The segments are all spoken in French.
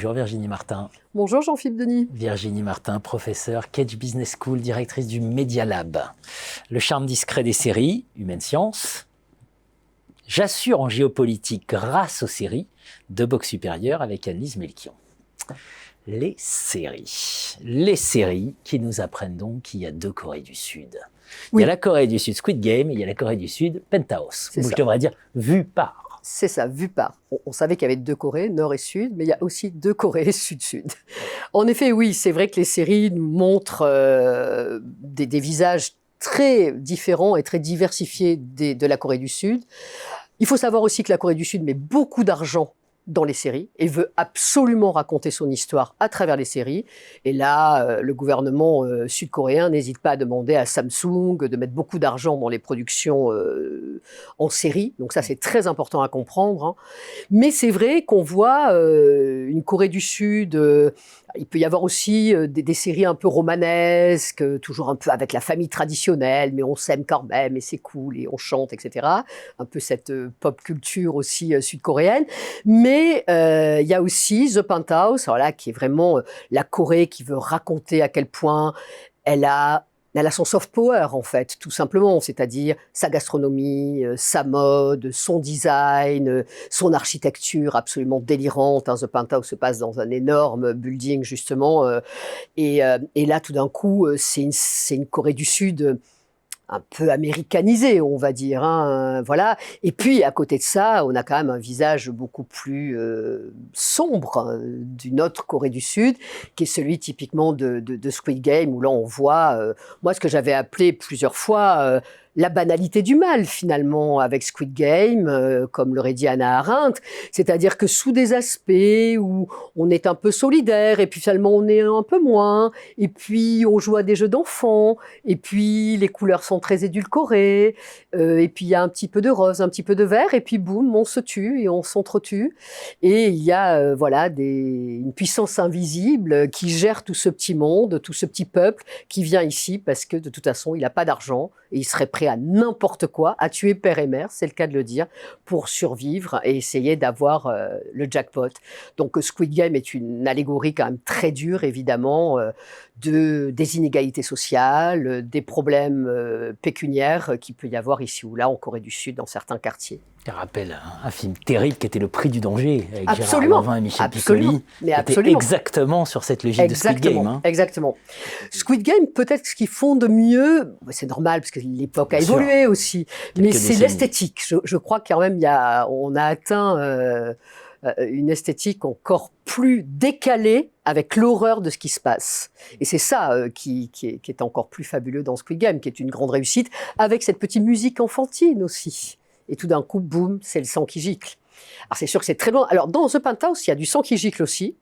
Bonjour Virginie Martin. Bonjour Jean-Philippe Denis. Virginie Martin, professeure, Cage Business School, directrice du Media Lab. Le charme discret des séries, Humaine Science. J'assure en géopolitique grâce aux séries, de Box Supérieur avec Annelise Melchion. Les séries qui nous apprennent donc qu'il y a deux Corées du Sud. Oui. Il y a la Corée du Sud Squid Game et il y a la Corée du Sud Penthouse. Ou je devrais dire vue par. C'est ça, vue par. On savait qu'il y avait deux Corées, Nord et Sud, mais il y a aussi deux Corées Sud-Sud. En effet, oui, c'est vrai que les séries nous montrent des visages très différents et très diversifiés de la Corée du Sud. Il faut savoir aussi que la Corée du Sud met beaucoup d'argent dans les séries et veut absolument raconter son histoire à travers les séries. Et là, le gouvernement sud-coréen n'hésite pas à demander à Samsung de mettre beaucoup d'argent dans les productions en série. Donc ça, c'est très important à comprendre. Hein. Mais c'est vrai qu'on voit une Corée du Sud... il peut y avoir aussi des séries un peu romanesques, toujours un peu avec la famille traditionnelle, mais on s'aime quand même et c'est cool et on chante, etc. Un peu cette pop culture aussi sud-coréenne. Mais il y a aussi The Penthouse, voilà, qui est vraiment la Corée qui veut raconter à quel point elle a son soft power, en fait, tout simplement, c'est-à-dire sa gastronomie, sa mode, son design, son architecture absolument délirante. Hein. The Penthouse se passe dans un énorme building, justement. Et là, tout d'un coup, c'est une Corée du Sud un peu américanisée, on va dire. Hein, voilà. Et puis, à côté de ça, on a quand même un visage beaucoup plus sombre d'une autre Corée du Sud, qui est celui typiquement de Squid Game, où là, on voit, moi, ce que j'avais appelé plusieurs fois la banalité du mal, finalement, avec Squid Game, comme l'aurait dit Hannah Arendt. C'est-à-dire que sous des aspects où on est un peu solidaire, et puis finalement, on est un peu moins, et puis on joue à des jeux d'enfants, et puis les couleurs sont très édulcorées, et puis il y a un petit peu de rose, un petit peu de vert, et puis boum, on se tue et on s'entretue. Et il y a voilà, une puissance invisible qui gère tout ce petit monde, tout ce petit peuple qui vient ici parce que de toute façon, il n'a pas d'argent et il serait prêt à n'importe quoi, à tuer père et mère, c'est le cas de le dire, pour survivre et essayer d'avoir le jackpot. Donc Squid Game est une allégorie quand même très dure, évidemment, des inégalités sociales, des problèmes pécuniaires qu'il peut y avoir ici ou là en Corée du Sud, dans certains quartiers. Ça rappelle un film terrible qui était Le Prix du danger, avec absolument, Gérard Lanvin et Michel Piccoli, mais qui était exactement sur cette logique de Squid Game. Hein. Exactement. Squid Game, peut-être ce qu'ils font de mieux, c'est normal parce que l'époque a évolué aussi, mais c'est l'esthétique. Je crois quand même on a atteint une esthétique encore plus décalée avec l'horreur de ce qui se passe. Et c'est ça qui est encore plus fabuleux dans Squid Game, qui est une grande réussite, avec cette petite musique enfantine aussi. Et tout d'un coup, boum, c'est le sang qui gicle. Alors c'est sûr que c'est très loin. Alors dans The Penthouse, il y a du sang qui gicle aussi,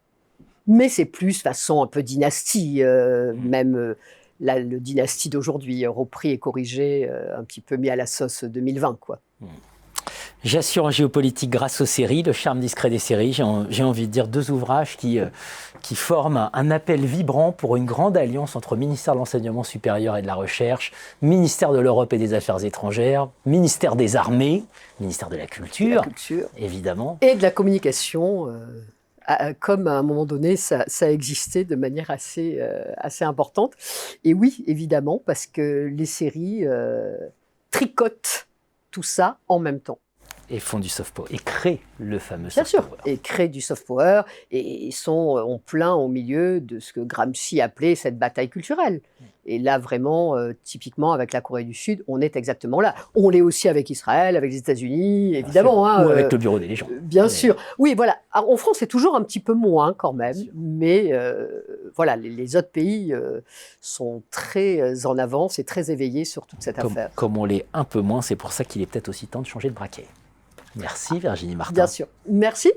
mais c'est plus façon un peu dynastie, même le dynastie d'aujourd'hui, repris et corrigé, un petit peu mis à la sauce 2020, quoi. J'assure en géopolitique grâce aux séries, le charme discret des séries. J'ai envie de dire deux ouvrages qui forment un appel vibrant pour une grande alliance entre ministère de l'Enseignement supérieur et de la Recherche, ministère de l'Europe et des Affaires étrangères, ministère des Armées, ministère de la Culture, évidemment. Et de la communication, comme à un moment donné, ça existait de manière assez importante. Et oui, évidemment, parce que les séries tricotent tout ça en même temps. Et font du soft power, et créent le fameux soft power. Bien sûr, et créent du soft power, et sont en plein au milieu de ce que Gramsci appelait cette bataille culturelle. Et là, vraiment, typiquement, avec la Corée du Sud, on est exactement là. On l'est aussi avec Israël, avec les États-Unis, évidemment. Hein, ou avec le Bureau des légendes. Bien sûr. Oui, voilà. Alors, en France, c'est toujours un petit peu moins, quand même. Mais voilà, les autres pays sont très en avance et très éveillés sur toute cette affaire. Comme on l'est un peu moins, c'est pour ça qu'il est peut-être aussi temps de changer de braquet. Merci Virginie Martin. Bien sûr. Merci.